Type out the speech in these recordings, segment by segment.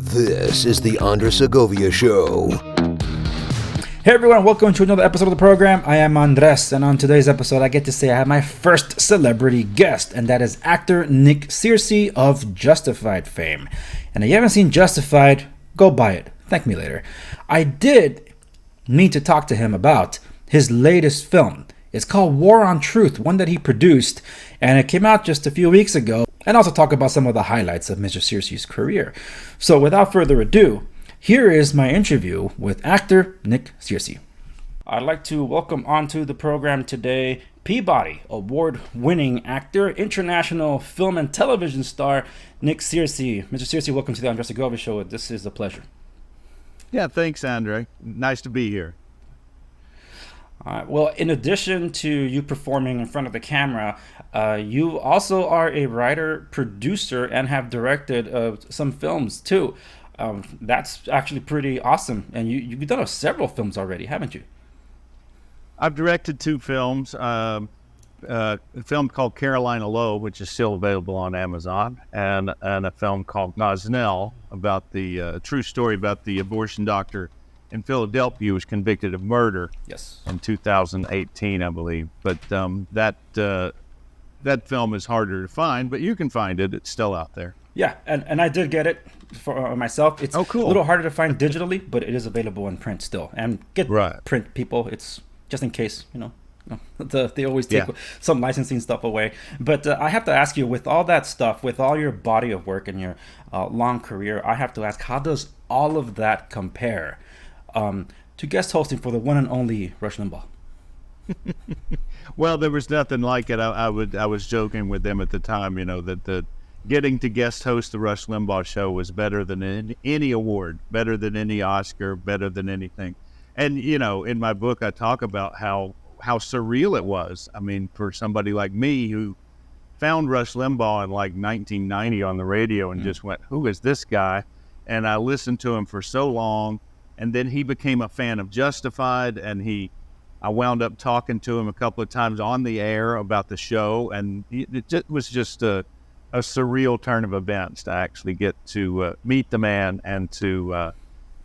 This is the Segovia Show. Hey everyone, welcome to another episode of the program. I am Andres, and on today's episode I get to say I have my first celebrity guest, and that is actor Nick Searcy of Justified fame. And if you haven't seen Justified, go buy it. Thank me later. I did need to talk to him about his latest film. It's called War on Truth, one that he produced, and it came out just a few weeks ago, and also talk about some of the highlights of Mr. Searcy's career. So without further ado, here is my interview with actor Nick Searcy. I'd like to welcome onto the program today Peabody-Award winning actor, international film and television star, Nick Searcy. Mr. Searcy, welcome to the Segovia Show. This is a pleasure. Yeah, thanks, Andre. Nice to be here. Well, in addition to you performing in front of the camera, you also are a writer, producer, and have directed some films too. That's actually pretty awesome. And you've done several films already, haven't you? I've directed two films. A film called Carolina Low, which is still available on Amazon, and a film called Gosnell, about the true story about the abortion doctor in Philadelphia who was convicted of murder. Yes. In 2018, I believe. But that film is harder to find, but you can find it. It's still out there. Yeah, and I did get it for myself. It's cool. A little harder to find digitally, but it is available in print still. And get print, people. It's just in case, they always take some licensing stuff away. But I have to ask you, with all that stuff, with all your body of work and your long career, I have to ask, how does all of that compare to guest hosting for the one and only Rush Limbaugh? Well, there was nothing like it. I was joking with them at the time, that the getting to guest host the Rush Limbaugh show was better than any award, better than any Oscar, better than anything. And, in my book, I talk about how surreal it was. I mean, for somebody like me who found Rush Limbaugh in like 1990 on the radio and just went, who is this guy? And I listened to him for so long. And then he became a fan of Justified, and I wound up talking to him a couple of times on the air about the show. And it was just a surreal turn of events to actually get to meet the man and to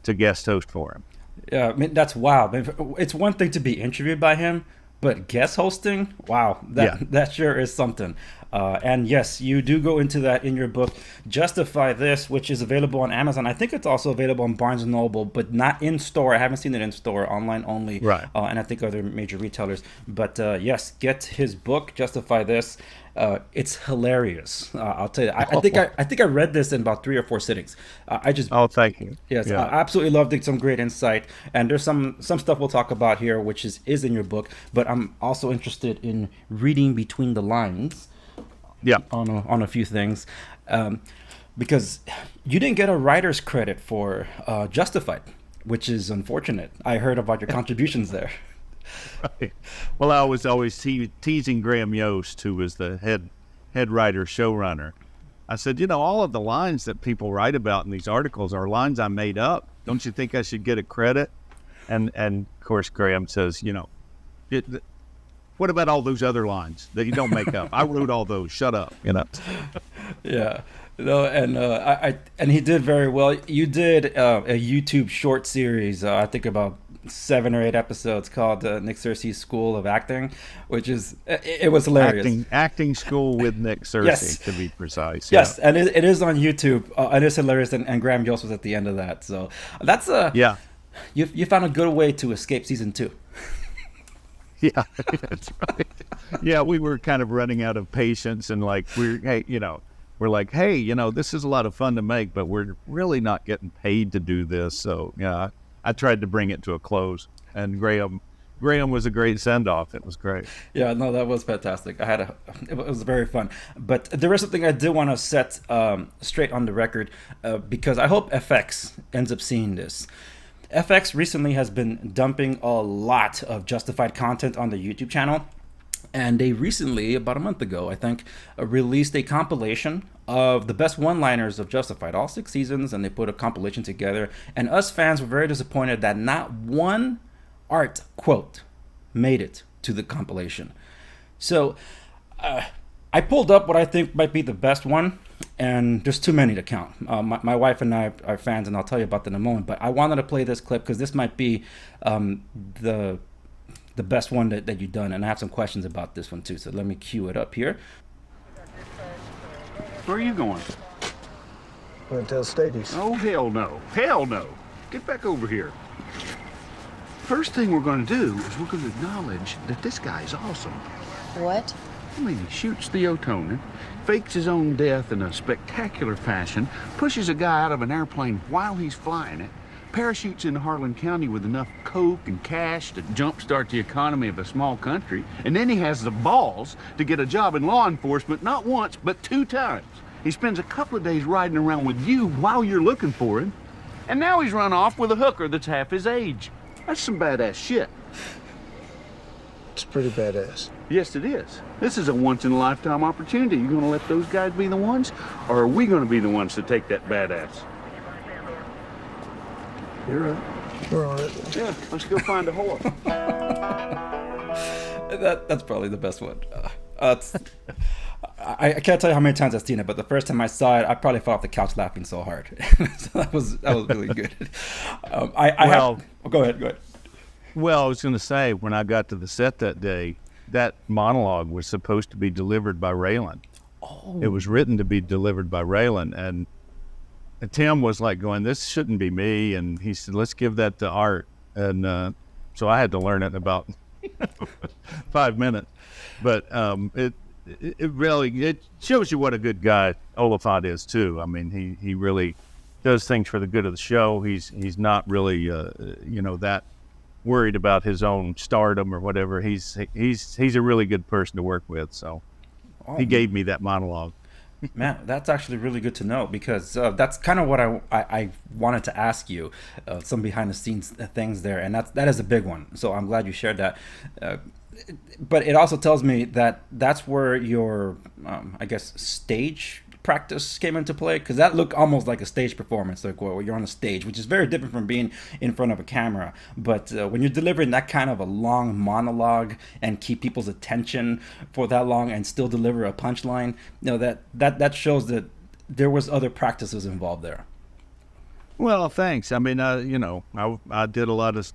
guest host for him. Yeah, I mean, that's wild. It's one thing to be interviewed by him, but guest hosting, wow, that sure is something. And yes, you do go into that in your book, Justify This, which is available on Amazon. I think it's also available on Barnes & Noble, but not in store. I haven't seen it in store, online only. Right. And I think other major retailers. But yes, get his book, Justify This. It's hilarious. I'll tell you. I think I read this in about 3 or 4 sittings. Thank you. Yes, yeah. I absolutely loved it. Some great insight, and there's some stuff we'll talk about here, which is in your book. But I'm also interested in reading between the lines. Yeah. On a few things, because you didn't get a writer's credit for Justified, which is unfortunate. I heard about your contributions there. Right. Well, I was always teasing Graham Yost, who was the head writer, showrunner. I said, all of the lines that people write about in these articles are lines I made up. Don't you think I should get a credit? And of course, Graham says, what about all those other lines that you don't make up? I wrote all those. Shut up. Yeah. And he did very well. You did a YouTube short series, I think about 7 or 8 episodes, called Nick Searcy's School of Acting, which it was hilarious. Acting School with Nick Searcy, yes, to be precise. Yes, and it is on YouTube. And it's hilarious, and Graham Yost was at the end of that. So that's you found a good way to escape season 2. Yeah, that's right. Yeah, we were kind of running out of patience, and we're like, hey, this is a lot of fun to make, but we're really not getting paid to do this. So yeah, I tried to bring it to a close, and Graham was a great send-off. It was great. Yeah, no, that was fantastic. It was very fun. But there is something I did want to set straight on the record, because I hope FX ends up seeing this. FX recently has been dumping a lot of Justified content on the YouTube channel, and they recently, about a month ago, I think, released a compilation of the best one-liners of Justified, all 6 seasons, and they put a compilation together. And us fans were very disappointed that not one art quote made it to the compilation. So I pulled up what I think might be the best one, and there's too many to count. My wife and I are fans, and I'll tell you about that in a moment. But I wanted to play this clip because this might be the best one that you've done, and I have some questions about this one too. So let me cue it up here. Where are you going? I'm gonna tell Stadies. Oh, hell no. Hell no. Get back over here. First thing we're gonna do is we're gonna acknowledge that this guy's awesome. What? I mean, he shoots theotonin, fakes his own death in a spectacular fashion, pushes a guy out of an airplane while he's flying it, parachutes into Harlan County with enough coke and cash to jumpstart the economy of a small country, and then he has the balls to get a job in law enforcement not once, but 2 times. He spends a couple of days riding around with you while you're looking for him, and now he's run off with a hooker that's half his age. That's some badass shit. It's pretty badass. Yes, it is. This is a once-in-a-lifetime opportunity. You gonna let those guys be the ones, or are we gonna be the ones to take that badass? You're right. We're on it. Yeah, let's go find a whore. That's probably the best one. I can't tell you how many times I've seen it, but the first time I saw it, I probably fell off the couch laughing so hard. So that was really good. Go ahead. Well, I was going to say, when I got to the set that day, that monologue was supposed to be delivered by Raylan. Oh. It was written to be delivered by Raylan, and Tim was like going, "This shouldn't be me," and he said, "Let's give that to Art." And so I had to learn it in about 5 minutes. But it really shows you what a good guy Oliphant is too. I mean, he really does things for the good of the show. He's not really that worried about his own stardom or whatever. He's a really good person to work with. So he gave me that monologue. Man, that's actually really good to know, because that's kind of what I wanted to ask you, some behind the scenes things there, and that is a big one. So I'm glad you shared that. But it also tells me that that's where your, I guess, stage practice came into play, because that looked almost like a stage performance, like where you're on a stage, which is very different from being in front of a camera. But when you're delivering that kind of a long monologue and keep people's attention for that long and still deliver a punchline, that shows that there was other practices involved there. Well, thanks. I mean, I did a lot of.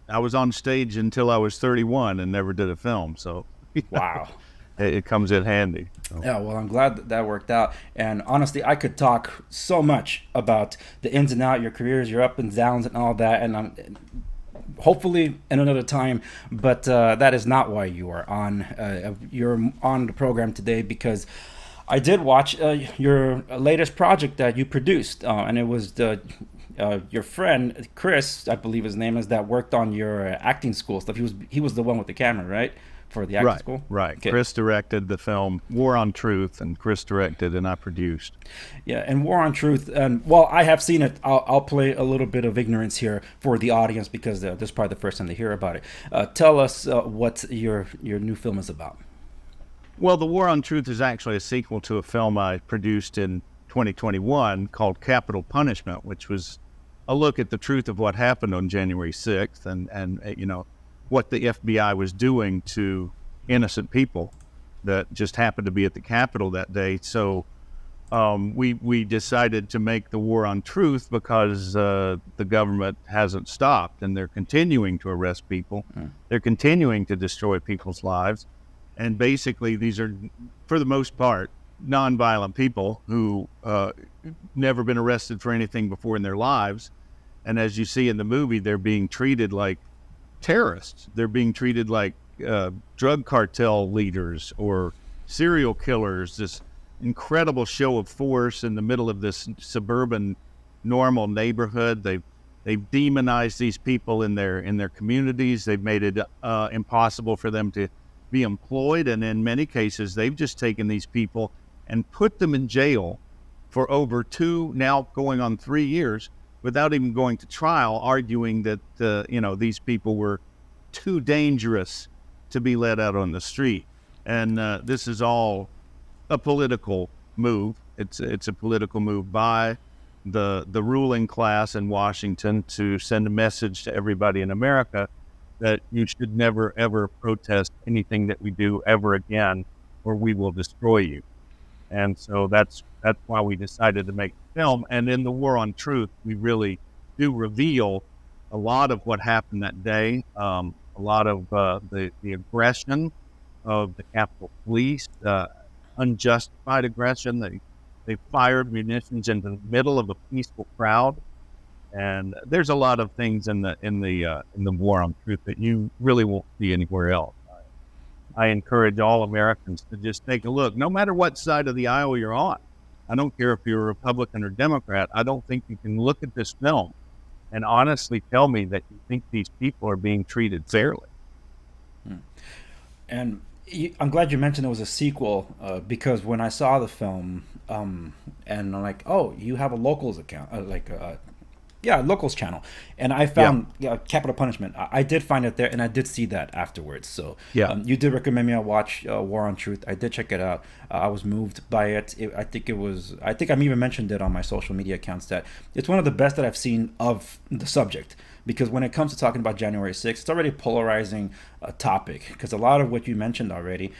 I was on stage until I was 31 and never did a film. So, wow, it comes in handy. So. Yeah, well, I'm glad that worked out. And honestly, I could talk so much about the ins and outs, your careers, your up and downs, and all that. And I'm hopefully in another time. But that is not why you are on. You're on the program today because I did watch your latest project that you produced, and it was your friend Chris, I believe his name is, that worked on your acting school stuff. He was the one with the camera, right, for the acting school? Right. Okay. Chris directed the film War on Truth, and Chris directed and I produced. Yeah, and War on Truth. And well, I have seen it. I'll play a little bit of ignorance here for the audience because this is probably the first time they hear about it. Tell us what your new film is about. Well, The War on Truth is actually a sequel to a film I produced in 2021 called Capital Punishment, which was a look at the truth of what happened on January 6th and what the FBI was doing to innocent people that just happened to be at the Capitol that day. So we decided to make The War on Truth because the government hasn't stopped, and they're continuing to arrest people. They're continuing to destroy people's lives. And basically, these are, for the most part, nonviolent people who never been arrested for anything before in their lives. And as you see in the movie, they're being treated like terrorists. They're being treated like drug cartel leaders or serial killers. This incredible show of force in the middle of this suburban, normal neighborhood. They've demonized these people in their communities. They've made it impossible for them to be employed, and in many cases they've just taken these people and put them in jail for over 2, now going on 3 years without even going to trial, arguing that these people were too dangerous to be let out on the street. And this is all a political move. It's a political move by the ruling class in Washington to send a message to everybody in America that you should never, ever protest anything that we do ever again or we will destroy you. And so that's why we decided to make the film. And in the War on Truth, we really do reveal a lot of what happened that day, a lot of the aggression of the Capitol Police, unjustified aggression. They fired munitions into the middle of a peaceful crowd, and there's a lot of things in the War on Truth that you really won't see anywhere else. I encourage all Americans to just take a look, no matter what side of the aisle you're on. I don't care if you're a Republican or Democrat. I don't think you can look at this film and honestly tell me that you think these people are being treated fairly. And I'm glad you mentioned it was a sequel, because when I saw the film, and I'm like, oh, you have a locals account, locals channel, and I found Capital Punishment. I did find it there, and I did see that afterwards. So you did recommend me I watch War on Truth. I did check it out. I was moved by it. I think I've even mentioned it on my social media accounts that it's one of the best that I've seen of the subject. Because when it comes to talking about January 6th, it's already a polarizing topic. Because a lot of what you mentioned already,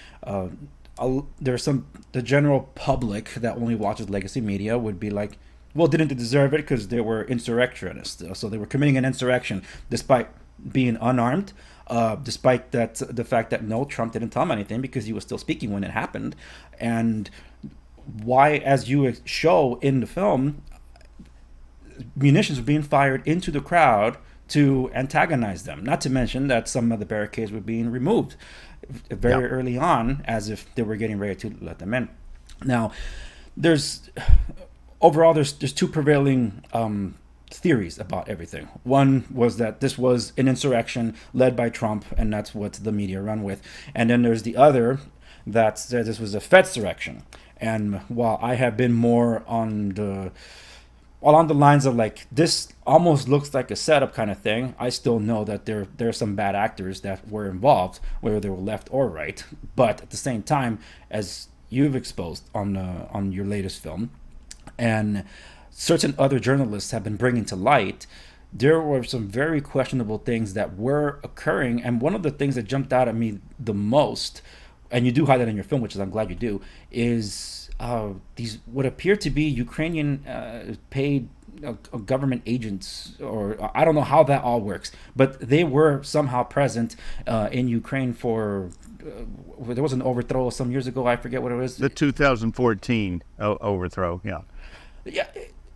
there's the general public that only watches legacy media would be like, well, didn't they deserve it because they were insurrectionists? So they were committing an insurrection despite being unarmed, despite the fact that no, Trump didn't tell him anything because he was still speaking when it happened. And why, as you show in the film, munitions were being fired into the crowd to antagonize them. Not to mention that some of the barricades were being removed very early on, as if they were getting ready to let them in. Now, there's two prevailing theories about everything. One was that this was an insurrection led by Trump, and that's what the media run with. And then there's the other that said this was a Fedsurrection. And while I have been more along the lines of like, this almost looks like a setup kind of thing, I still know that there are some bad actors that were involved, whether they were left or right. But at the same time, as you've exposed on your latest film, and certain other journalists have been bringing to light, there were some very questionable things that were occurring. And one of the things that jumped out at me the most, and you do highlight in your film, which is I'm glad you do, is these what appear to be Ukrainian paid government agents, or I don't know how that all works, but they were somehow present in Ukraine for there was an overthrow some years ago. I forget what it was. The 2014 overthrow, yeah.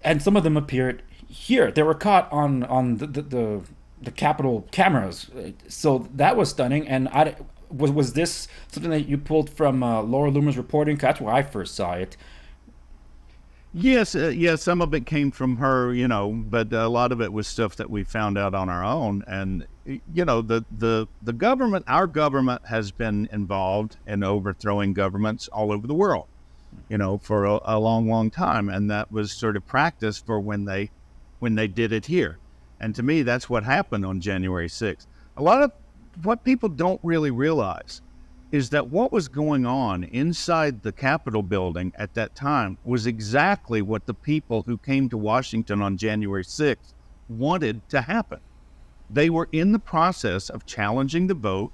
And some of them appeared here. They were caught on the Capitol cameras. So that was stunning. And was this something that you pulled from Laura Loomer's reporting? That's where I first saw it. Yes, some of it came from her, but a lot of it was stuff that we found out on our own. And, the government, our government has been involved in overthrowing governments all over the world, for a long, long time. And that was sort of practice for when they did it here. And to me, that's what happened on January 6th. A lot of what people don't really realize is that what was going on inside the Capitol building at that time was exactly what the people who came to Washington on January 6th wanted to happen. They were in the process of challenging the vote.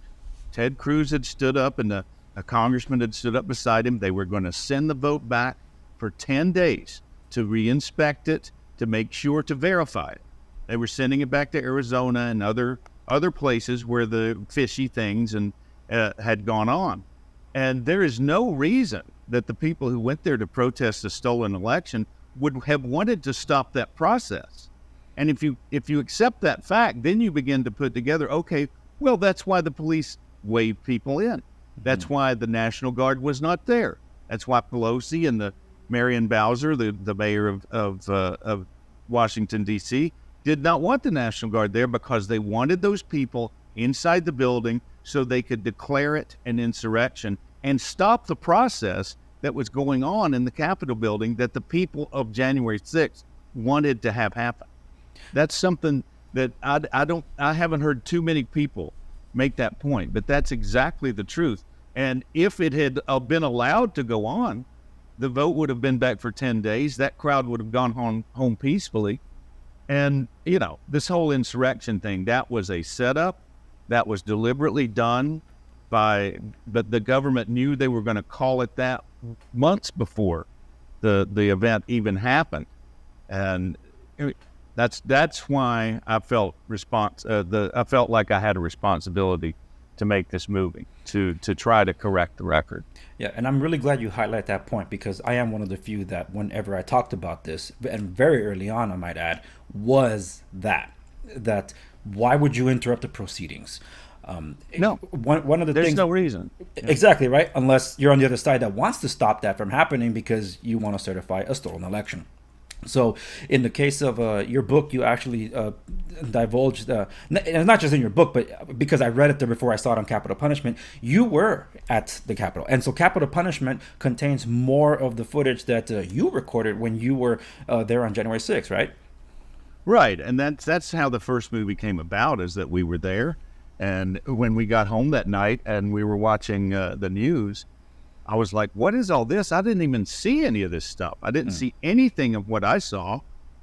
Ted Cruz had stood up, and a congressman had stood up beside him. They were going to send the vote back for 10 days to re-inspect it, to make sure to verify it. They were sending it back to Arizona and other places where the fishy things had gone on. And there is no reason that the people who went there to protest the stolen election would have wanted to stop that process. And if you accept that fact, then you begin to put together, okay, well, that's why the police waved people in. That's why the National Guard was not there. That's why Pelosi and the Marion Bowser, the mayor of Washington, D.C., did not want the National Guard there, because they wanted those people inside the building so they could declare it an insurrection and stop the process that was going on in the Capitol building that the people of January 6th wanted to have happen. That's something that I haven't heard too many people make that point, but that's exactly the truth. And if it had been allowed to go on, the vote would have been back for 10 days. That crowd would have gone home peacefully. And, this whole insurrection thing, that was a setup. That was deliberately done but the government knew they were going to call it that months before the event even happened. And that's why I felt I felt like I had a responsibility to make this movie, to try to correct the record. Yeah, and I'm really glad you highlight that point, because I am one of the few that whenever I talked about this, and very early on, I might add, was that why would you interrupt the proceedings? No, one of the there's things, no reason. exactly right, unless you're on the other side that wants to stop that from happening because you want to certify a stolen election. So in the case of your book, you actually divulged, and not just in your book, but because I read it there before I saw it on Capital Punishment, you were at the Capitol. And so Capital Punishment contains more of the footage that you recorded when you were there on January 6th, right? Right, and that's how the first movie came about, is that we were there. And when we got home that night and we were watching the news, I was like, what is all this? I didn't even see any of this stuff. I didn't see anything of what I saw,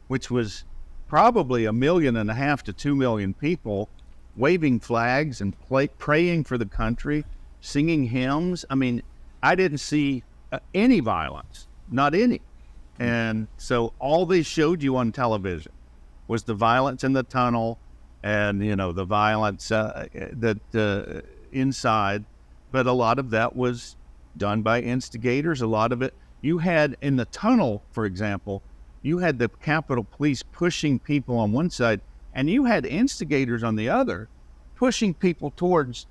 which was probably 1.5 million to 2 million people waving flags and praying for the country, singing hymns. I mean, I didn't see any violence, not any. And so all they showed you on television was the violence in the tunnel and, the violence inside. But a lot of that was done by instigators. A lot of it, you had in the tunnel, for example, you had the Capitol Police pushing people on one side, and you had instigators on the other pushing people towards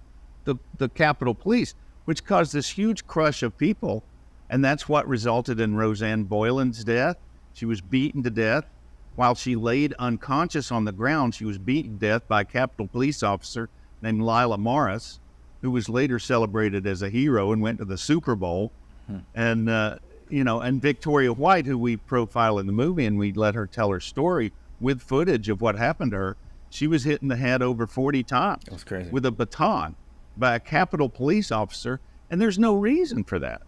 the Capitol Police, which caused this huge crush of people. And that's what resulted in Roseanne Boylan's death. She was beaten to death. While she laid unconscious on the ground, she was beaten to death by a Capitol Police officer named Lila Morris, who was later celebrated as a hero and went to the Super Bowl. And, and Victoria White, who we profile in the movie, and we let her tell her story with footage of what happened to her. She was hit in the head over 40 times. That was crazy. With a baton by a Capitol Police officer. And there's no reason for that.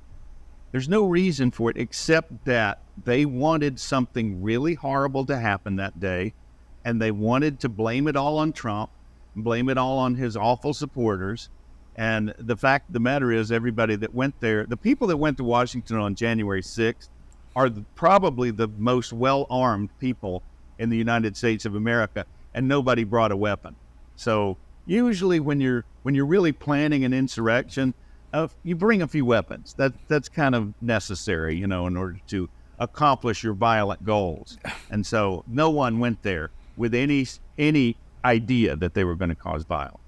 There's no reason for it except that they wanted something really horrible to happen that day. And they wanted to blame it all on Trump, blame it all on his awful supporters. And the fact of the matter is, everybody that went there, the people that went to Washington on January 6th are probably the most well-armed people in the United States of America, and nobody brought a weapon. So usually when you're really planning an insurrection, you bring a few weapons. That's kind of necessary, in order to accomplish your violent goals. And so no one went there with any idea that they were going to cause violence.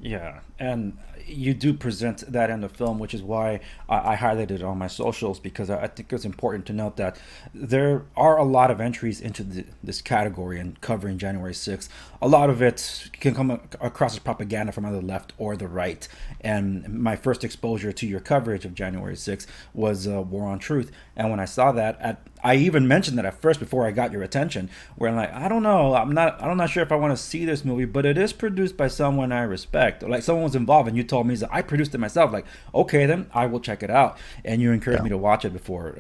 Yeah, and you do present that in the film, which is why I highlighted it on my socials, because I think it's important to note that there are a lot of entries into this category and covering January 6th. A lot of it can come across as propaganda from either the left or the right. And my first exposure to your coverage of January 6th was War on Truth. And when I saw that, I even mentioned that at first before I got your attention, where I'm like, I don't know, I'm not sure if I want to see this movie, but it is produced by someone I respect. Like, someone was involved, and you told me that I produced it myself. Like, okay, then I will check it out. And you encouraged me to watch it before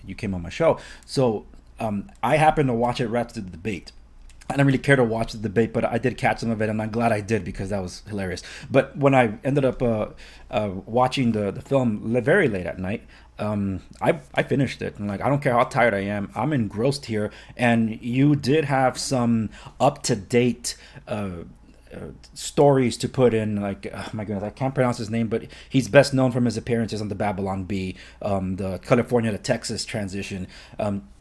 you came on my show. So I happened to watch it right after the debate. I didn't really care to watch the debate, but I did catch some of it, and I'm glad I did, because that was hilarious. But when I ended up watching the film very late at night, I finished it. I'm like, I don't care how tired I am, I'm engrossed here. And you did have some up-to-date stories to put in, like, oh my goodness, I can't pronounce his name, but he's best known from his appearances on the Babylon Bee, the California to Texas transition.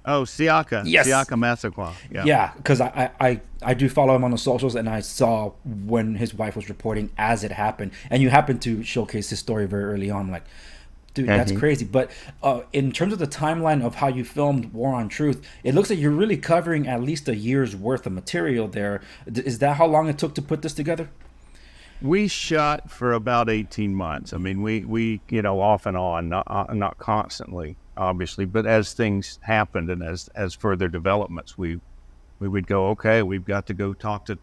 Siaka. Yes. Siaka Massaquoi. Yeah, because I do follow him on the socials, and I saw when his wife was reporting as it happened, and you happened to showcase his story very early on. I'm like, dude, that's crazy. But in terms of the timeline of how you filmed War on Truth, it looks like you're really covering at least a year's worth of material there. Is that how long it took to put this together? We shot for about 18 months. I mean, we off and on, not constantly, obviously, but as things happened and as further developments, we would go, okay, we've got to go talk to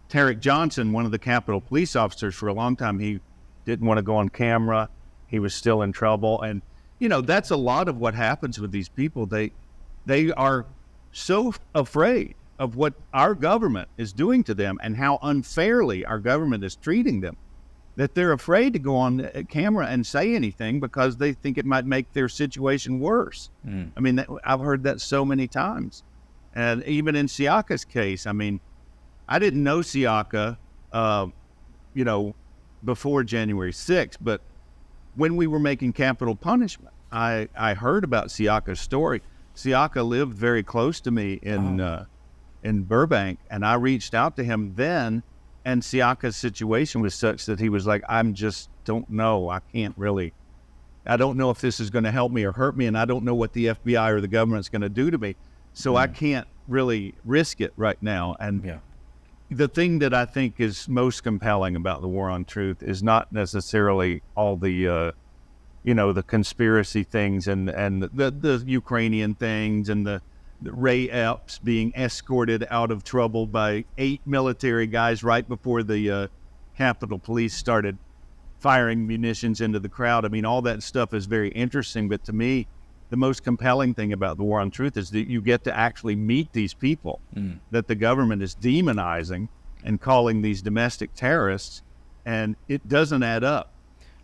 Tarek Johnson, one of the Capitol Police officers. For a long time, he didn't want to go on camera. He was still in trouble. And, that's a lot of what happens with these people. They are so afraid of what our government is doing to them and how unfairly our government is treating them, that they're afraid to go on camera and say anything because they think it might make their situation worse. I mean, I've heard that so many times. And even in Siaka's case, I mean, I didn't know Siaka, before January 6th, but when we were making Capital Punishment, I heard about Siaka's story. Siaka lived very close to me in Burbank, and I reached out to him then, and Siaka's situation was such that he was like, don't know. I don't know if this is going to help me or hurt me, and I don't know what the FBI or the government's going to do to me. So I can't really risk it right now. And the thing that I think is most compelling about the War on Truth is not necessarily all the, the conspiracy things and the Ukrainian things and the Ray Epps being escorted out of trouble by 8 military guys right before the Capitol Police started firing munitions into the crowd. I mean, all that stuff is very interesting, but to me, the most compelling thing about the War on Truth is that you get to actually meet these people that the government is demonizing and calling these domestic terrorists, and it doesn't add up.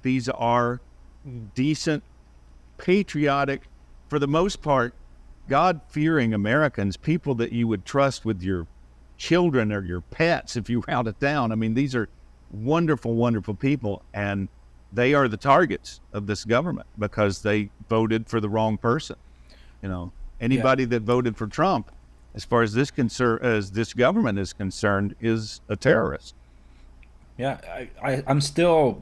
These are decent, patriotic, for the most part, God-fearing Americans, people that you would trust with your children or your pets if you round it down. I mean, these are wonderful, wonderful people, and they are the targets of this government because they voted for the wrong person. Anybody that voted for Trump, as far as this government is concerned, is a terrorist. Yeah, I'm still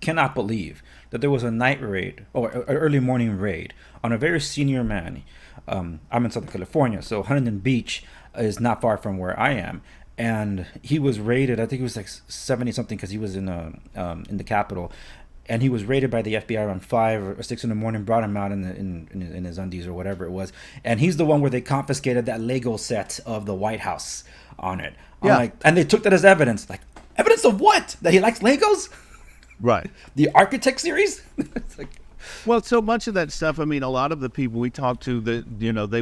cannot believe that there was a night raid or an early morning raid on a very senior man. I'm in Southern California, so Huntington Beach is not far from where I am. And he was raided. I think he was 70 something because he was in the Capitol, and he was raided by the FBI around 5 or 6 in the morning. Brought him out in his undies or whatever it was, and he's the one where they confiscated that Lego set of the White House on it. And they took that as evidence. Like, evidence of what? That he likes Legos? Right. The Architect series? Well, so much of that stuff. I mean, a lot of the people we talked to, they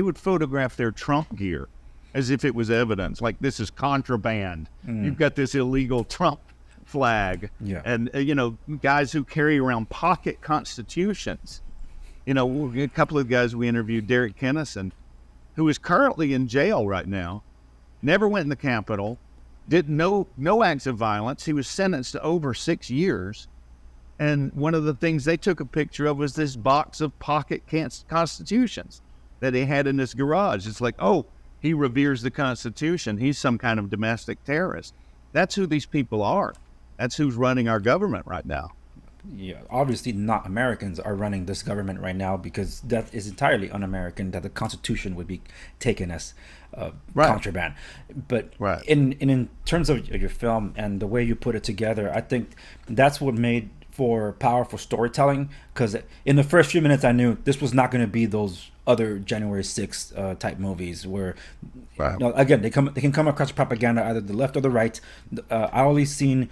would photograph their Trump gear as if it was evidence. Like, this is contraband. You've got this illegal Trump flag. Yeah. And, guys who carry around pocket constitutions. A couple of guys we interviewed, Derek Kennison, who is currently in jail right now, never went in the Capitol, did no acts of violence. He was sentenced to over 6 years. And one of the things they took a picture of was this box of pocket constitutions that he had in his garage. It's like, oh, he reveres the Constitution. He's some kind of domestic terrorist. That's who these people are. That's who's running our government right now. Yeah, obviously not Americans are running this government right now, because that is entirely un-American, that the Constitution would be taken as contraband. But in terms of your film and the way you put it together, I think that's what made for powerful storytelling, because in the first few minutes I knew this was not going to be those other January 6th type movies where, again, they can come across propaganda either the left or the right. I only seen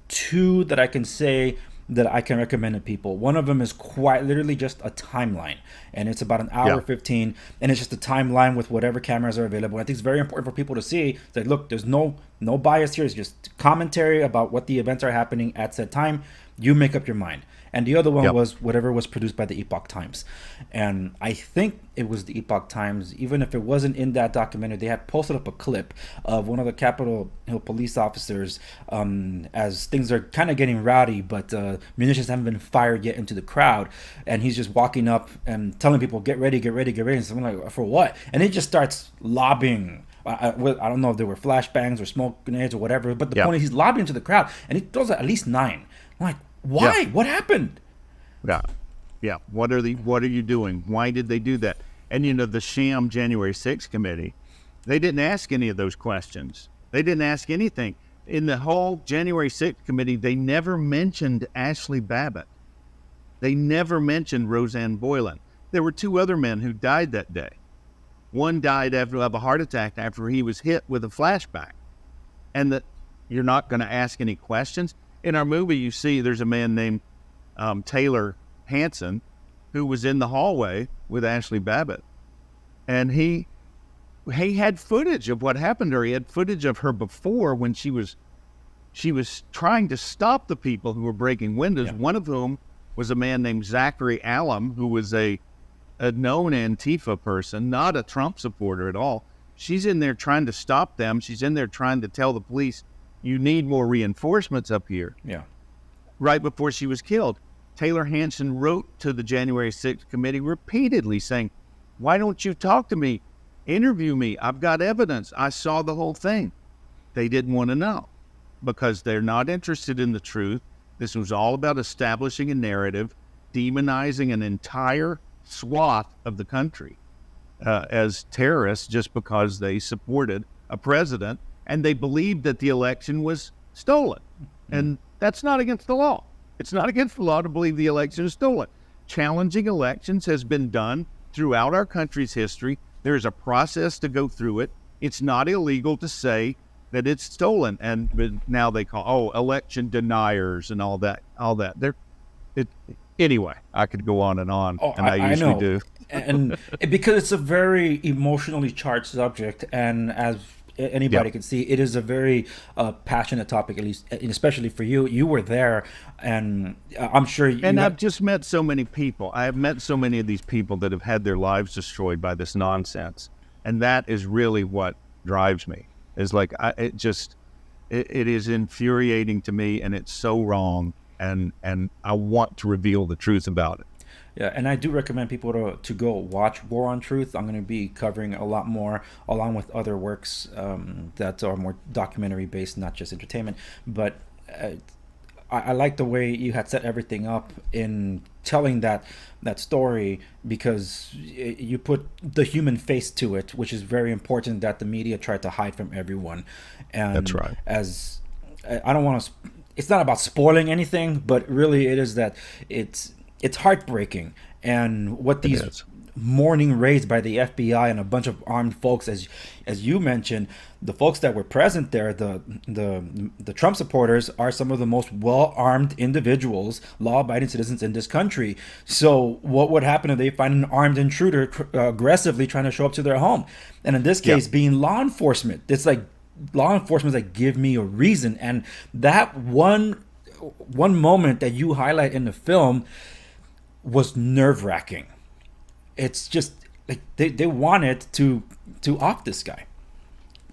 2 that I can say that I can recommend to people. One of them is quite literally just a timeline, and it's about an hour 15, and it's just a timeline with whatever cameras are available. I think it's very important for people to see that, look, there's no bias here. It's just commentary about what the events are happening at said time. You make up your mind. And the other one was whatever was produced by the Epoch Times. And I think it was the Epoch Times, even if it wasn't in that documentary, they had posted up a clip of one of the Capitol Hill police officers as things are kind of getting rowdy, but munitions haven't been fired yet into the crowd. And he's just walking up and telling people, get ready, get ready, get ready. And someone like, for what? And he just starts lobbing. I don't know if there were flashbangs or smoke grenades or whatever, but the point is he's lobbying to the crowd, and he throws at least 9. I'm like, why? Yeah. What happened? Yeah. What are you doing? Why did they do that? And the sham January 6th committee, they didn't ask any of those questions. They didn't ask anything. In the whole January 6th committee, they never mentioned Ashley Babbitt. They never mentioned Roseanne Boylan. There were 2 other men who died that day. One died of a heart attack after he was hit with a flashbang. And that you're not going to ask any questions? In our movie, you see there's a man named Taylor Hanson who was in the hallway with Ashley Babbitt. And he had footage of what happened to her. He had footage of her before when she was she was trying to stop the people who were breaking windows, one of whom was a man named Zachary Allam, who was a known Antifa person, not a Trump supporter at all. She's in there trying to stop them. She's in there trying to tell the police, you need more reinforcements up here. Yeah. Right before she was killed. Taylor Hanson wrote to the January 6th committee repeatedly saying, why don't you talk to me? Interview me. I've got evidence. I saw the whole thing. They didn't want to know because they're not interested in the truth. This was all about establishing a narrative, demonizing an entire swath of the country as terrorists just because they supported a president and they believed that the election was stolen. And that's not against the law. It's not against the law to believe the election is stolen. Challenging elections has been done throughout our country's history. There's a process to go through it. It's not illegal to say that it's stolen. And now they call, election deniers and all that. Anyway, I could go on and on, and I usually know. do. And because it's a very emotionally charged subject, and as anybody can see, it is a very passionate topic, at least, and especially for you. You were there, and I'm sure you... And I've just met so many people. I have met so many of these people that have had their lives destroyed by this nonsense. And that is really what drives me. Is like, it is infuriating to me, and it's so wrong. And I want to reveal the truth about it. Yeah, and I do recommend people to go watch War on Truth. I'm going to be covering a lot more, along with other works that are more documentary based, not just entertainment. But I like the way you had set everything up in telling that story, because you put the human face to it, which is very important that the media tried to hide from everyone. And that's right. As I don't want to... It's not about spoiling anything, but really it is that it's heartbreaking. And what these morning raids by the FBI and a bunch of armed folks, as you mentioned, the folks that were present there, the Trump supporters, are some of the most well-armed individuals, law-abiding citizens in this country. So what would happen if they find an armed intruder aggressively trying to show up to their home? And in this case, being law enforcement, it's like law enforcement is like, give me a reason. And that one moment that you highlight in the film was nerve-wracking. It's just like they wanted to off this guy.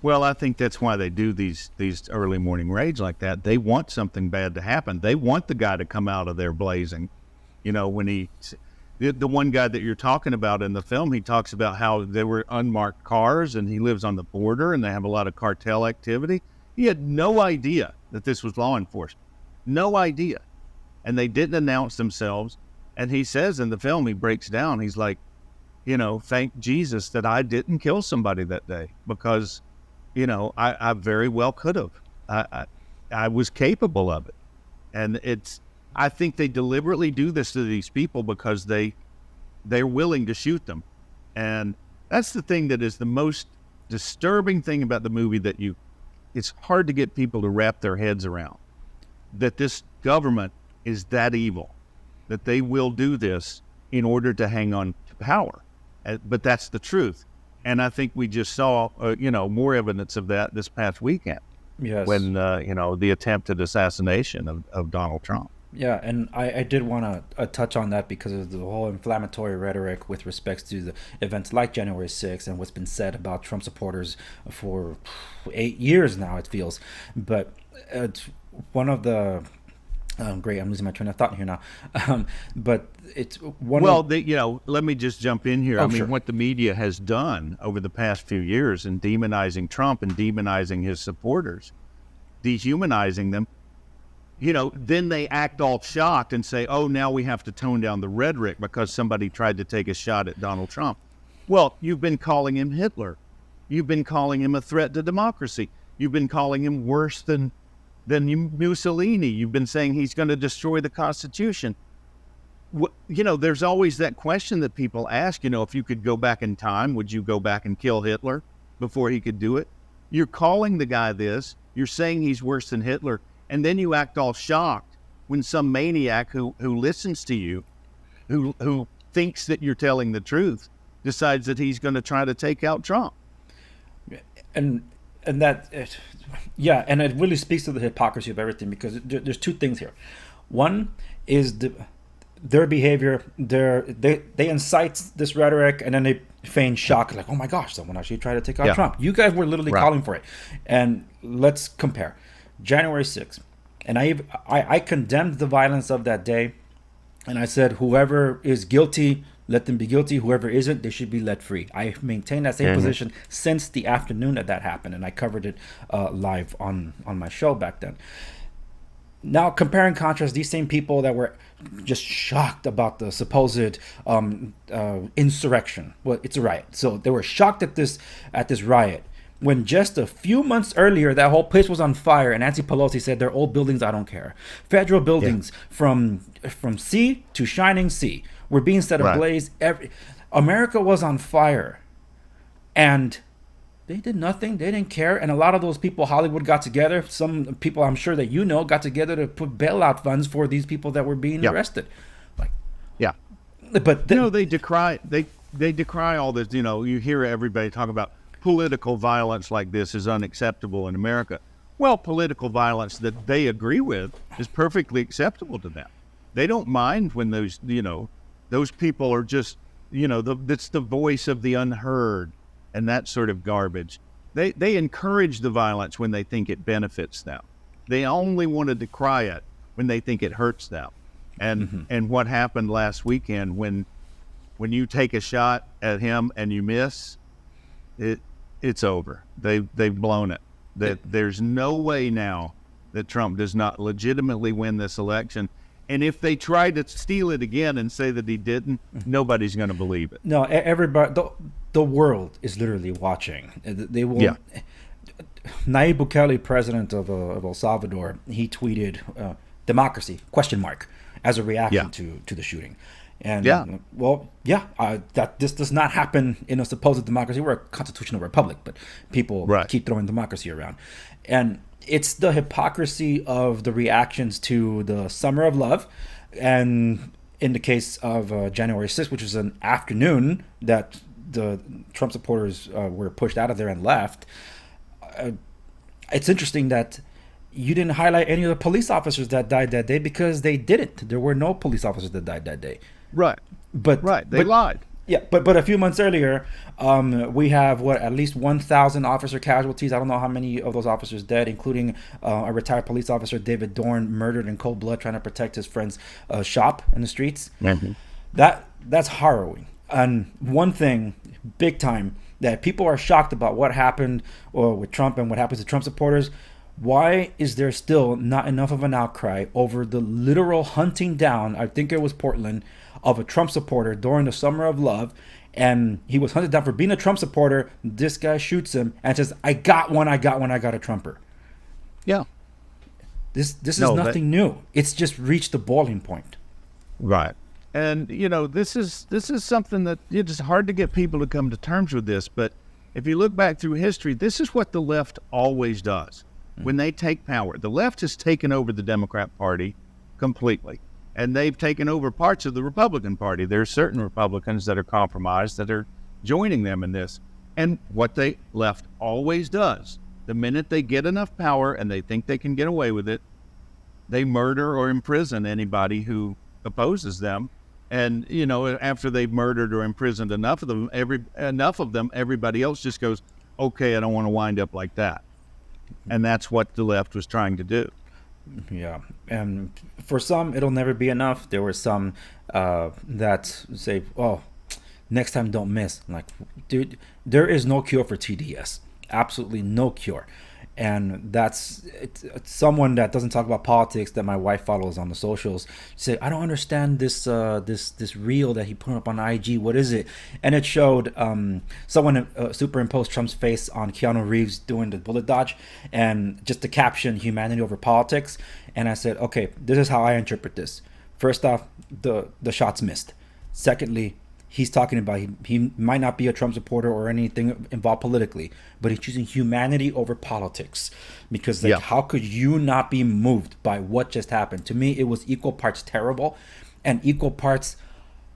Well, I think that's why they do these early morning raids like that. They want something bad to happen. They want the guy to come out of there blazing. You know, when the one guy that you're talking about in the film, he talks about how there were unmarked cars and he lives on the border and they have a lot of cartel activity. He had no idea that this was law enforcement. No idea. And they didn't announce themselves. And he says in the film, he breaks down, he's like, you know, thank Jesus that I didn't kill somebody that day, because, you know, I very well could have. I was capable of it. And I think they deliberately do this to these people because they're willing to shoot them. And that's the thing that is the most disturbing thing about the movie, that it's hard to get people to wrap their heads around, that this government is that evil, that they will do this in order to hang on to power. But that's the truth. And I think we just saw, more evidence of that this past weekend. Yes. When, the attempted assassination of Donald Trump. Yeah, and I did want to touch on that because of the whole inflammatory rhetoric with respects to the events like January 6th and what's been said about Trump supporters for 8 years now, it feels. But it's one of the... great, I'm losing my train of thought here now. But it's one. Well, let me just jump in here. Sure. What the media has done over the past few years in demonizing Trump and demonizing his supporters, dehumanizing them, then they act all shocked and say, oh, now we have to tone down the rhetoric because somebody tried to take a shot at Donald Trump. Well, you've been calling him Hitler. You've been calling him a threat to democracy. You've been calling him worse than Mussolini. You've been saying he's going to destroy the Constitution. There's always that question that people ask, if you could go back in time, would you go back and kill Hitler before he could do it? You're calling the guy this, you're saying he's worse than Hitler, and then you act all shocked when some maniac who listens to you, who thinks that you're telling the truth, decides that he's going to try to take out Trump. And and that, yeah, and it really speaks to the hypocrisy of everything, because there's two things here. One is their behavior. They incite this rhetoric, and then they feign shock, like, oh my gosh, someone actually tried to take out Trump. You guys were literally calling for it. And let's compare January 6th. And I condemned the violence of that day, and I said, whoever is guilty, let them be guilty. Whoever isn't, they should be let free. I maintained that same position since the afternoon that happened, and I covered it live on my show back then. Now, compare and contrast, these same people that were just shocked about the supposed insurrection. Well, it's a riot. So they were shocked at this riot, when just a few months earlier, that whole place was on fire, and Nancy Pelosi said, they're old buildings, I don't care. Federal buildings from sea to shining sea were being set ablaze. America was on fire, and they did nothing. They didn't care. And a lot of those people, Hollywood got together. Some people I'm sure that got together to put bailout funds for these people that were being arrested. But they decry all this. You hear everybody talk about political violence like this is unacceptable in America. Well, political violence that they agree with is perfectly acceptable to them. They don't mind when those people are just, that's the voice of the unheard and that sort of garbage. They encourage the violence when they think it benefits them. They only want to decry it when they think it hurts them. And what happened last weekend when you take a shot at him and you miss, it's over. They've blown it. There's no way now that Trump does not legitimately win this election. And if they try to steal it again and say that he didn't, nobody's going to believe it. No, everybody, the world is literally watching. They will. Yeah. Nayib Bukele, president of El Salvador, he tweeted "democracy?" as a reaction to the shooting. And that this does not happen in a supposed democracy. We're a constitutional republic, but people keep throwing democracy around. And it's the hypocrisy of the reactions to the Summer of Love. And in the case of January 6th, which was an afternoon that the Trump supporters were pushed out of there and left, it's interesting that you didn't highlight any of the police officers that died that day, because they didn't. There were no police officers that died that day. Right. They lied. Yeah, but a few months earlier, we have at least 1,000 officer casualties. I don't know how many of those officers dead, including a retired police officer, David Dorn, murdered in cold blood trying to protect his friend's shop in the streets. That's harrowing. And one thing, big time, that people are shocked about what happened with Trump and what happens to Trump supporters. Why is there still not enough of an outcry over the literal hunting down, I think it was Portland, of a Trump supporter during the Summer of Love? And he was hunted down for being a Trump supporter. This guy shoots him and says, I got a Trumper. Yeah. This is nothing new. It's just reached the boiling point. Right. And, this is something that it's hard to get people to come to terms with this. But if you look back through history, this is what the left always does. When they take power, the left has taken over the Democrat Party completely, and they've taken over parts of the Republican Party. There are certain Republicans that are compromised that are joining them in this. And what the left always does, the minute they get enough power and they think they can get away with it, they murder or imprison anybody who opposes them. And, after they've murdered or imprisoned enough of them, everybody else just goes, okay, I don't want to wind up like that. And that's what the left was trying to do. Yeah. And for some, it'll never be enough. There were some that say, oh, next time don't miss. I'm like, dude, there is no cure for TDS. Absolutely no cure. And that's someone that doesn't talk about politics that my wife follows on the socials. Say, I don't understand this reel that he put up on IG. What is it? And it showed someone superimposed Trump's face on Keanu Reeves doing the bullet dodge, and just the caption, "Humanity over politics." And I said, okay, this is how I interpret this. First off, the shots missed. Secondly, he's talking about he might not be a Trump supporter or anything involved politically, but he's choosing humanity over politics. Because how could you not be moved by what just happened? To me, it was equal parts terrible and equal parts,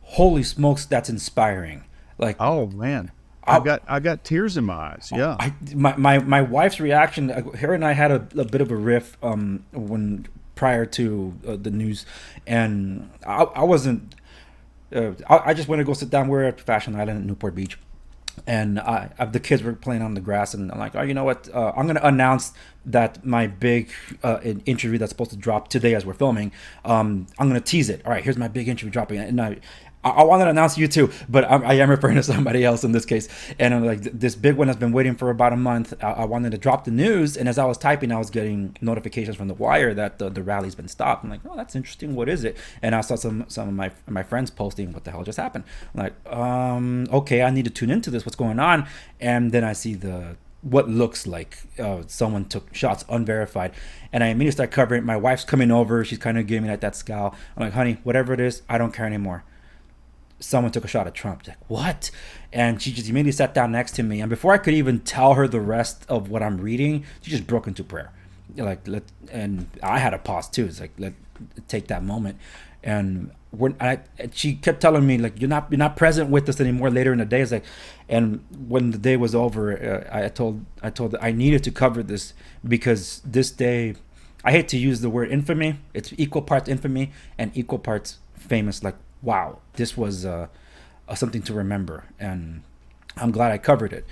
holy smokes, that's inspiring. Like, oh man, I got tears in my eyes. Yeah. My wife's reaction. Her and I had a bit of a riff when prior to the news, and I wasn't. I just went to go sit down. We're at Fashion Island at Newport Beach, and the kids were playing on the grass, and I'm like, oh, you know what? I'm going to announce that my big interview that's supposed to drop today as we're filming. I'm going to tease it. All right, here's my big interview dropping, and I wanted to announce you too, but I am referring to somebody else in this case. And I'm like, this big one has been waiting for about a month. I wanted to drop the news, and as I was typing, I was getting notifications from the wire that the rally's been stopped. I'm like, oh, that's interesting. What is it? And I saw some of my friends posting, what the hell just happened? I'm like, okay, I need to tune into this. What's going on? And then I see what looks like someone took shots unverified, and I immediately start covering it. My wife's coming over. She's kind of giving me that scowl. I'm like, honey, whatever it is, I don't care anymore. Someone took a shot at Trump. She's like, what? And she just immediately sat down next to me, and before I could even tell her the rest of what I'm reading, she just broke into prayer. And I had to pause too. It's like, let's take that moment. And she kept telling me, like, you're not present with us anymore later in the day. It's like, and when the day was over, I told her I needed to cover this, because this day, I hate to use the word infamy. It's equal parts infamy and equal parts famous. Like, wow, this was something to remember, and I'm glad I covered it.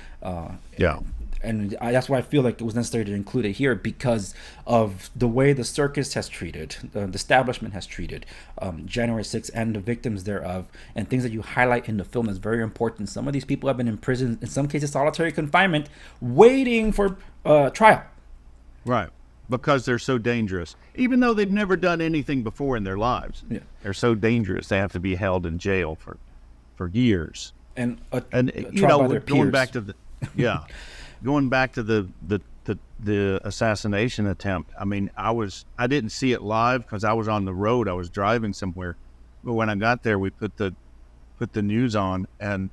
And that's why I feel like it was necessary to include it here, because of the way the circus has treated, the establishment has treated January 6th and the victims thereof, and things that you highlight in the film is very important. Some of these people have been in prison, in some cases solitary confinement, waiting for trial. Right. Because they're so dangerous, even though they've never done anything before in their lives. Yeah. They're so dangerous; they have to be held in jail for years. And you know, going back to the assassination attempt. I mean, I didn't see it live because I was on the road. I was driving somewhere, but when I got there, we put the news on, and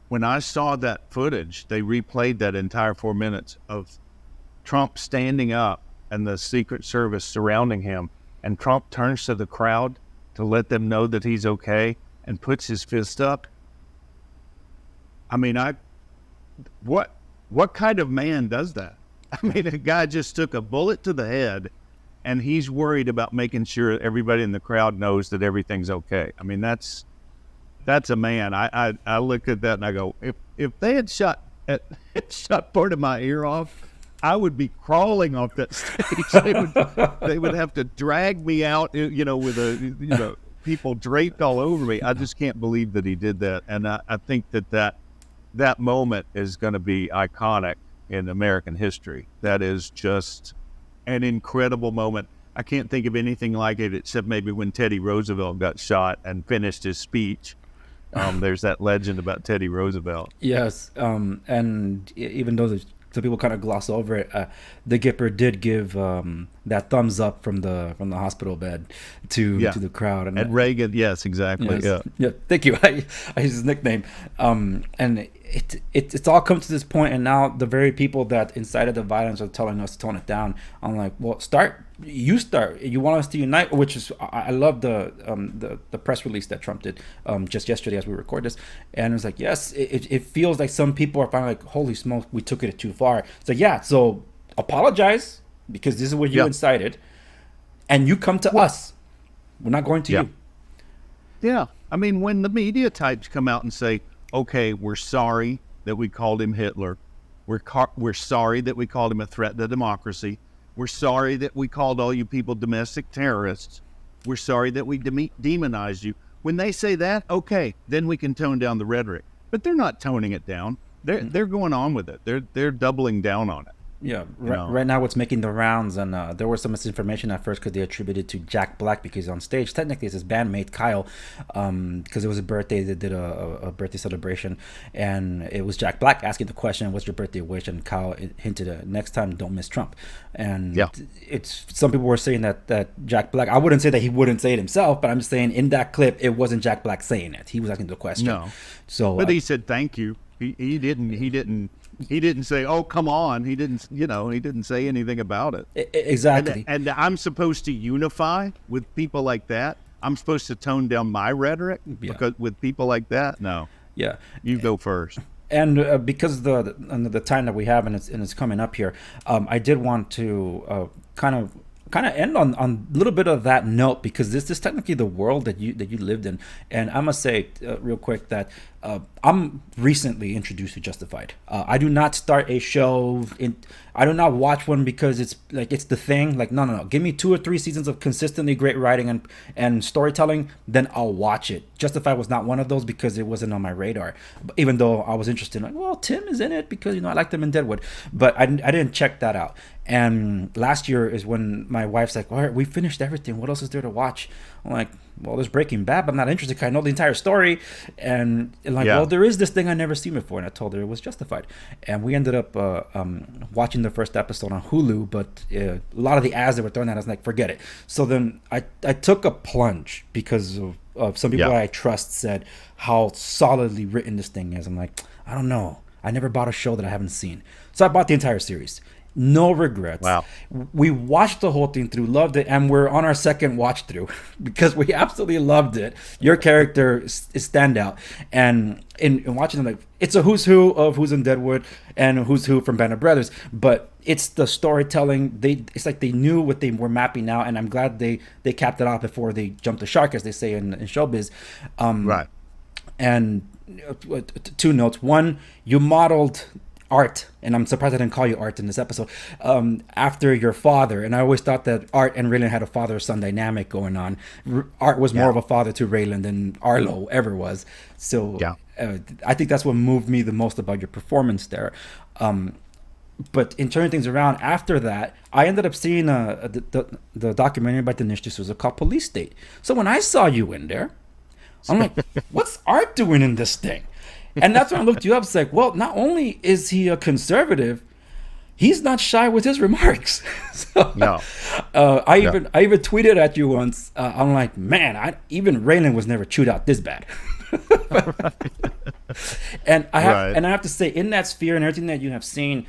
when I saw that footage, they replayed that entire 4 minutes of Trump standing up and the Secret Service surrounding him, and Trump turns to the crowd to let them know that he's okay and puts his fist up. I mean, what kind of man does that? I mean, a guy just took a bullet to the head, and he's worried about making sure everybody in the crowd knows that everything's okay. I mean, that's a man. I looked at that and I go, if they had shot part of my ear off, I would be crawling off that stage. They would have to drag me out, with people draped all over me. I just can't believe that he did that. And I think that moment is going to be iconic in American history. That is just an incredible moment. I can't think of anything like it except maybe when Teddy Roosevelt got shot and finished his speech. There's that legend about Teddy Roosevelt. Yes, and even though some people kind of gloss over it, the Gipper did give that thumbs up from the hospital bed to the crowd. And at Reagan, yes, exactly. Yes. Yeah, thank you. I use his nickname, and it's all come to this point, and now the very people that incited the violence are telling us to tone it down. I'm like, well, you start. You want us to unite, which is I love the press release that Trump did just yesterday as we record this, and it's like, yes, it feels like some people are finally like, holy smoke, we took it too far. So yeah, so apologize, because this is what you incited, and you come to us. We're not going to you. Yeah, I mean, when the media types come out and say, okay, we're sorry that we called him Hitler. We're sorry that we called him a threat to democracy. We're sorry that we called all you people domestic terrorists. We're sorry that we demonized you. When they say that, okay, then we can tone down the rhetoric. But they're not toning it down. They're going on with it. They're doubling down on it. Yeah, right now what's making the rounds, and there was some misinformation at first because they attributed to Jack Black, because on stage technically it's his bandmate Kyle, because it was a birthday. They did a birthday celebration, and it was Jack Black asking the question, "What's your birthday wish?" And Kyle hinted, "Next time, don't miss Trump." And it's some people were saying that Jack Black. I wouldn't say that he wouldn't say it himself, but I'm just saying in that clip it wasn't Jack Black saying it. He was asking the question. No, so but he said thank you. He didn't say, "Oh, come on." He didn't say anything about it. Exactly. And I'm supposed to unify with people like that. I'm supposed to tone down my rhetoric because with people like that. No. Yeah. You go first. And because the time that we have and it's coming up here, I did want to kind of end on a little bit of that note, because this is technically the world that you lived in. And I must say real quick that I'm recently introduced to Justified. I do not start a show I do not watch one because it's the thing. Like, no. Give me 2 or 3 seasons of consistently great writing and storytelling, then I'll watch it. Justified was not one of those because it wasn't on my radar. Even though I was interested, like, well, Tim is in it because I liked him in Deadwood, but I didn't check that out. And last year is when my wife's like, all right, we finished everything. What else is there to watch? I'm like, well, there's Breaking Bad, but I'm not interested because I know the entire story. And well, there is this thing I never seen before. And I told her it was Justified. And we ended up watching the first episode on Hulu, but a lot of the ads that were thrown at us, like, forget it. So then I took a plunge because of some people I trust said how solidly written this thing is. I'm like, I don't know. I never bought a show that I haven't seen. So I bought the entire series. No regrets. Wow. We watched the whole thing through, loved it, and we're on our second watch through because we absolutely loved it. Your character is standout, and in watching them, like, it's a who's who of who's in Deadwood and who's who from Band of Brothers, but it's the storytelling. It's like they knew what they were mapping out, and I'm glad they capped it off before they jumped the shark, as they say in showbiz. Right. And 2 notes. One, you modeled Art, and I'm surprised I didn't call you Art in this episode, after your father. And I always thought that Art and Raylan had a father-son dynamic going on. Art was more of a father to Raylan than Arlo ever was. So I think that's what moved me the most about your performance there. But in turning things around after that, I ended up seeing the documentary by Dinesh D'Souza called Police State. So when I saw you in there, I'm like, what's Art doing in this thing? And that's when I looked you up. It's like, well, not only is he a conservative, he's not shy with his remarks. So, no. I even tweeted at you once. I'm like, man, even Raylan was never chewed out this bad. And I have to say, in that sphere and everything that you have seen,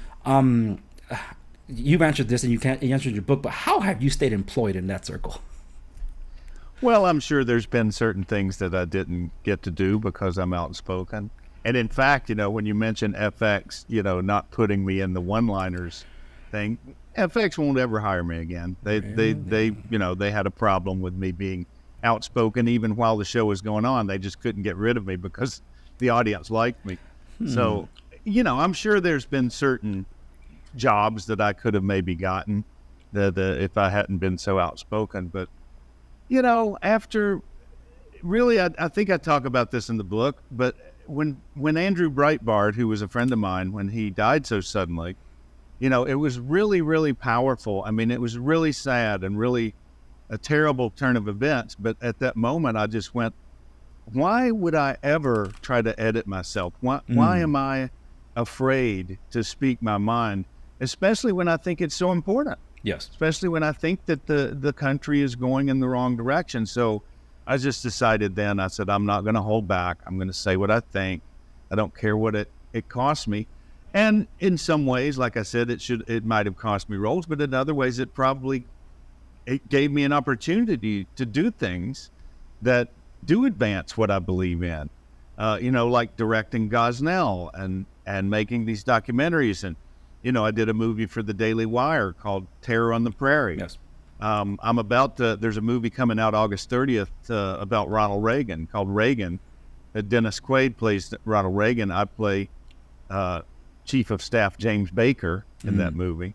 you've answered this and you answered your book, but how have you stayed employed in that circle? Well, I'm sure there's been certain things that I didn't get to do because I'm outspoken. And in fact, when you mention FX, not putting me in the one-liners thing, FX won't ever hire me again. They had a problem with me being outspoken even while the show was going on. They just couldn't get rid of me because the audience liked me. So, I'm sure there's been certain jobs that I could have maybe gotten if I hadn't been so outspoken. But, after really, I think I talk about this in the book, but when Andrew Breitbart, who was a friend of mine, when he died so suddenly, it was really, really powerful. I mean, it was really sad and really a terrible turn of events. But at that moment, I just went, why would I ever try to edit myself? Why am I afraid to speak my mind, especially when I think it's so important? Yes. Especially when I think that the country is going in the wrong direction. So I just decided then, I said, I'm not going to hold back. I'm going to say what I think. I don't care what it costs me. And in some ways, like I said, it might have cost me roles, but in other ways, it gave me an opportunity to do things that do advance what I believe in. Like directing Gosnell and making these documentaries. And, I did a movie for the Daily Wire called Terror on the Prairie. Yes. There's a movie coming out August 30th about Ronald Reagan called Reagan. Dennis Quaid plays Ronald Reagan. I play Chief of Staff James Baker in that movie.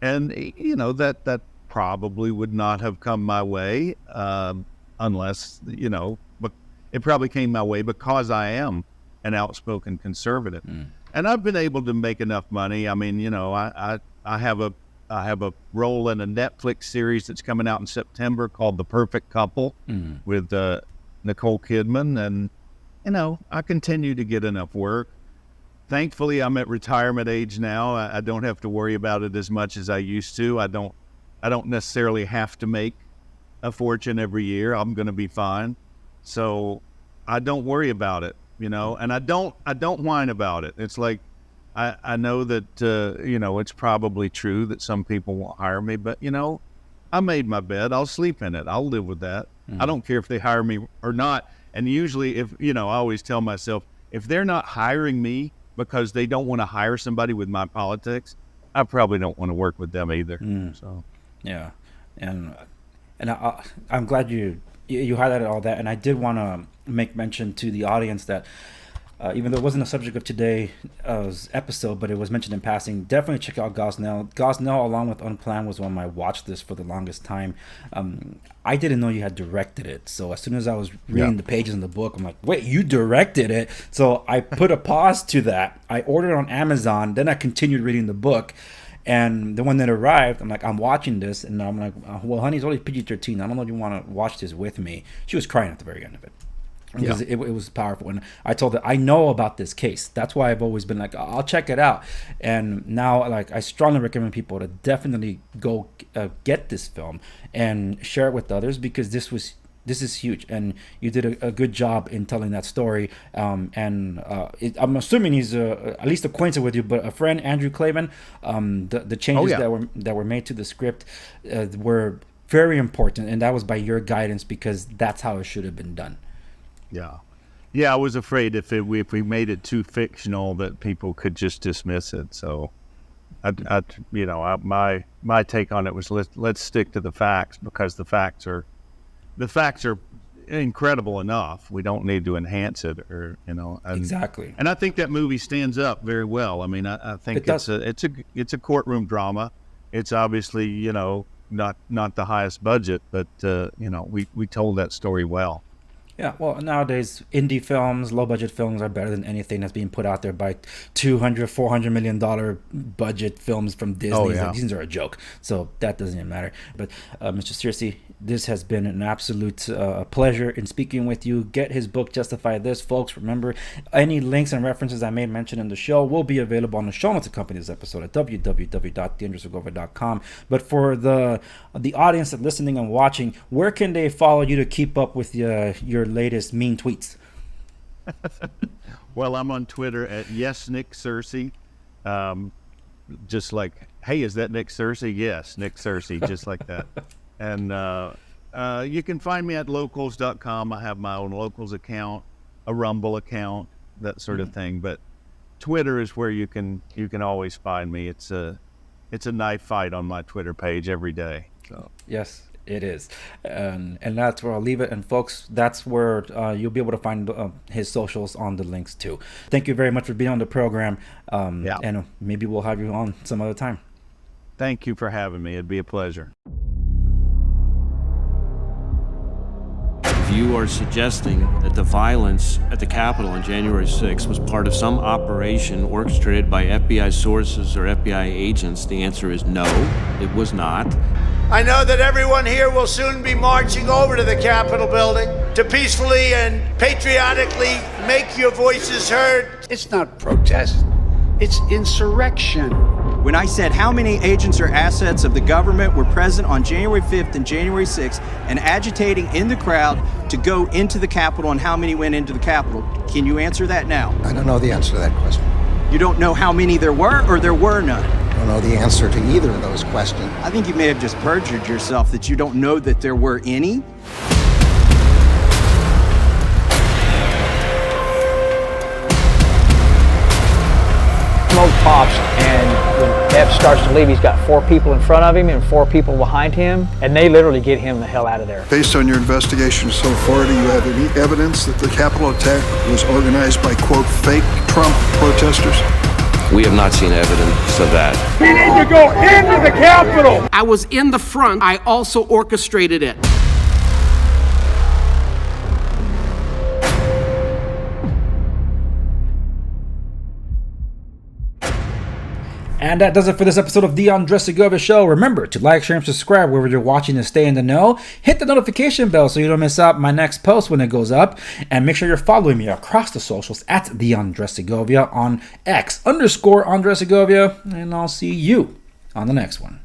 And, that probably would not have come my way unless, but it probably came my way because I am an outspoken conservative. And I've been able to make enough money. I mean, I have a role in a Netflix series that's coming out in September called The Perfect Couple with Nicole Kidman. And, I continue to get enough work. Thankfully, I'm at retirement age now. I don't have to worry about it as much as I used to. I don't necessarily have to make a fortune every year. I'm going to be fine. So I don't worry about it, and I don't whine about it. It's like, I know that, it's probably true that some people won't hire me, but, I made my bed. I'll sleep in it. I'll live with that. I don't care if they hire me or not. And usually I always tell myself, if they're not hiring me because they don't want to hire somebody with my politics, I probably don't want to work with them either. So yeah, and I'm glad you highlighted all that, and I did want to make mention to the audience that even though it wasn't a subject of today's episode, but it was mentioned in passing, definitely check out Gosnell. Gosnell, along with Unplanned, was on my watch list for the longest time. I didn't know you had directed it, so as soon as I was reading the pages in the book, I'm like, wait, you directed it? So I put a pause to that. I ordered it on Amazon, then I continued reading the book. And then when it arrived, I'm like, I'm watching this, and I'm like, well, honey, it's only PG-13. I don't know if you want to watch this with me. She was crying at the very end of it. Because it was powerful. And I told her, I know about this case. That's why I've always been like, I'll check it out. And now, like, I strongly recommend people to definitely go get this film and share it with others, because this is huge. And you did a good job in telling that story. I'm assuming he's at least acquainted with you, but a friend, Andrew Clavin, the changes that were made to the script were very important. And that was by your guidance, because that's how it should have been done. Yeah, I was afraid if we made it too fictional that people could just dismiss it. So, my take on it was let's stick to the facts, because the facts are incredible enough. We don't need to enhance it, or exactly. And I think that movie stands up very well. I mean, I think it's a courtroom drama. It's obviously not the highest budget, but we told that story well. Yeah, well, nowadays, indie films, low-budget films are better than anything that's being put out there by $200-400 million budget films from Disney. These are a joke, so that doesn't even matter. But Mr. Searcy, this has been an absolute pleasure in speaking with you. Get his book, Justify This, folks. Remember, any links and references I made mention in the show will be available on the show notes accompanying this episode at www.theandrewsegovia.com. But for the audience that's listening and watching, where can they follow you to keep up with your latest mean tweets? Well, I'm on Twitter at Nick Searcy. Just like, hey, is that Nick Searcy? Yes, Nick Searcy, just like that. And you can find me at locals.com. I have my own Locals account, a Rumble account, that sort of thing. But Twitter is where you can always find me. It's a knife fight on my Twitter page every day. So yes, it is. And that's where I'll leave it. And folks, that's where you'll be able to find his socials on the links too. Thank you very much for being on the program. And maybe we'll have you on some other time. Thank you for having me. It'd be a pleasure. If you are suggesting that the violence at the Capitol on January 6th was part of some operation orchestrated by FBI sources or FBI agents, the answer is no, it was not. I know that everyone here will soon be marching over to the Capitol building to peacefully and patriotically make your voices heard. It's not protest, it's insurrection. When I said how many agents or assets of the government were present on January 5th and January 6th and agitating in the crowd to go into the Capitol and how many went into the Capitol, can you answer that now? I don't know the answer to that question. You don't know how many there were, or there were none? I don't know the answer to either of those questions. I think you may have just perjured yourself that you don't know that there were any. Smoke pops, and when F starts to leave, he's got 4 people in front of him and 4 people behind him, and they literally get him the hell out of there. Based on your investigation so far, do you have any evidence that the Capitol attack was organized by, quote, fake Trump protesters? We have not seen evidence of that. We need to go into the Capitol! I was in the front. I also orchestrated it. And that does it for this episode of the Andres Segovia Show. Remember to like, share, and subscribe wherever you're watching to stay in the know. Hit the notification bell so you don't miss out my next post when it goes up. And make sure you're following me across the socials at the Andres Segovia on X _Andres Segovia. And I'll see you on the next one.